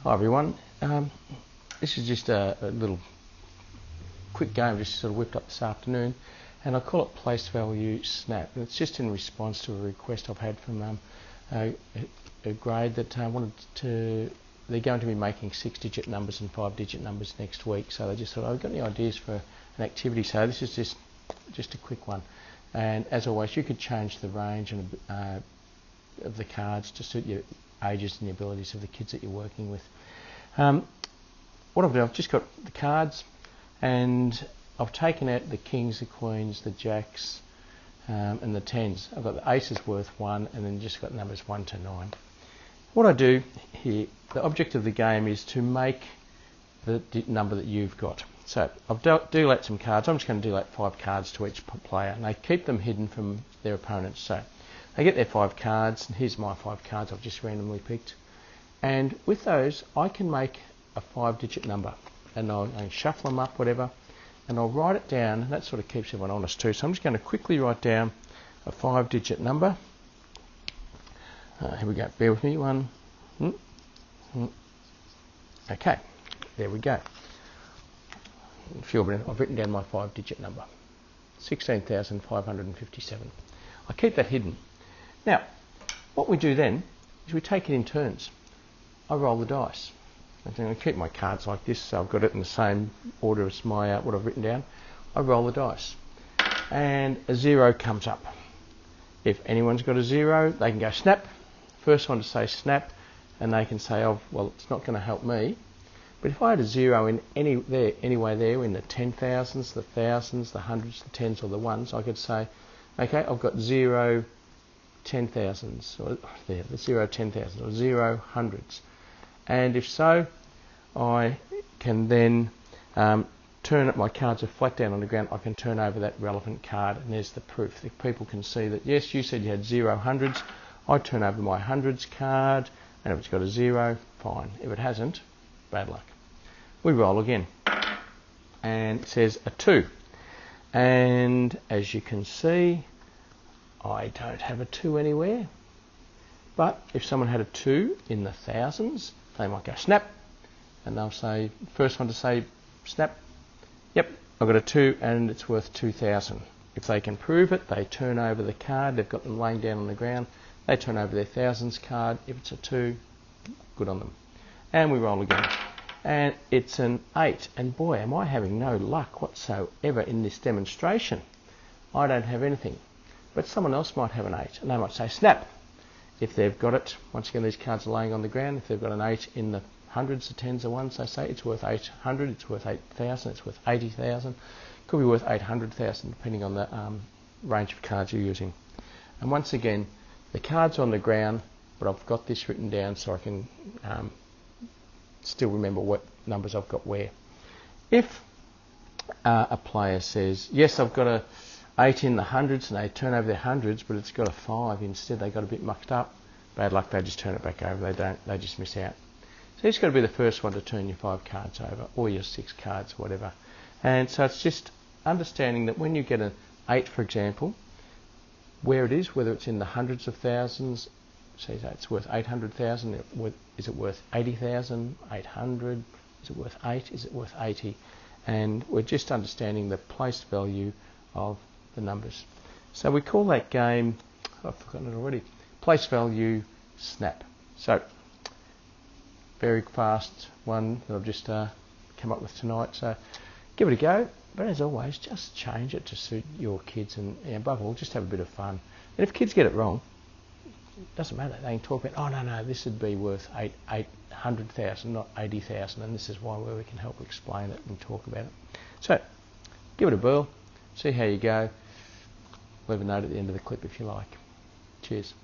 Hi everyone. This is just a little quick game just sort of whipped up this afternoon, and I call it Place Value Snap. And it's just in response to a request I've had from a grade that wanted to. They're going to be making 6-digit numbers and 5-digit numbers next week, so they just thought, "I've got any ideas for an activity?" So this is just a quick one. And as always, you could change the range and of the cards to suit your ages and the abilities of the kids that you're working with. What I've done, I've just got the cards, and I've taken out the kings, the queens, the jacks, and the tens. I've got the aces worth 1, and then just got numbers 1 to 9. What I do here, the object of the game is to make the number that you've got. So I've dealt some cards. I'm just going to deal out 5 cards to each player, and they keep them hidden from their opponents. So they get their 5 cards, and here's my 5 cards I've just randomly picked. And with those, I can make a 5-digit number, and I'll shuffle them up, whatever, and I'll write it down, and that sort of keeps everyone honest too. So I'm just going to quickly write down a 5-digit number. Here we go, bear with me, Okay, there we go. I've written down my 5-digit number, 16,557. I keep that hidden. Now, what we do then is we take it in turns. I roll the dice. I keep my cards like this, so I've got it in the same order as my what I've written down. I roll the dice, and a 0 comes up. If anyone's got a 0, they can go snap. First one to say snap, and they can say, "Oh, well, it's not going to help me." But if I had a 0 in anyway there in the 10,000s, the thousands, the hundreds, the tens, or the ones, I could say, "Okay, I've got 0 10,000s, or there, the 0 10,000s, or 0 hundreds." And if so, I can then turn it. My cards are flat down on the ground. I can turn over that relevant card, and there's the proof. If people can see that, yes, you said you had 0 hundreds, I turn over my hundreds card, and if it's got a 0, fine. If it hasn't, bad luck. We roll again, and it says a 2. And as you can see, I don't have a 2 anywhere. But if someone had a 2 in the thousands, they might go snap, and they'll say, first one to say snap, "Yep, I've got a 2 and it's worth 2,000. If they can prove it, they turn over the card. They've got them laying down on the ground. They turn over their thousands card. If it's a 2, good on them. And we roll again. And it's an 8. And boy, am I having no luck whatsoever in this demonstration. I don't have anything. But someone else might have an 8, and they might say snap. If they've got it, once again, these cards are laying on the ground. If they've got an 8 in the hundreds, the tens, the ones, they say it's worth 800, it's worth 8,000, it's worth 80,000. Could be worth 800,000, depending on the range of cards you're using. And once again, the cards are on the ground, but I've got this written down so I can still remember what numbers I've got where. If a player says, yes, I've got a 8 in the hundreds, and they turn over their hundreds, but it's got a 5 instead, they got a bit mucked up, bad luck, they just turn it back over, they just miss out. So you've got to be the first one to turn your 5 cards over, or your 6 cards, whatever. And so it's just understanding that when you get an 8, for example, where it is, whether it's in the hundreds of thousands, say it's worth 800,000, is it worth 80,000, 800, is it worth 8, is it worth 80? And we're just understanding the place value of the numbers. So we call that game, I've forgotten it already, Place Value Snap. So, very fast one that I've just come up with tonight. So give it a go, but as always, just change it to suit your kids, and above all, just have a bit of fun. And if kids get it wrong, it doesn't matter. They can talk about, "Oh, no, this would be worth 800,000, not 80,000, and this is why we can help explain it and talk about it." So give it a whirl, see how you go. Leave a note at the end of the clip if you like. Cheers.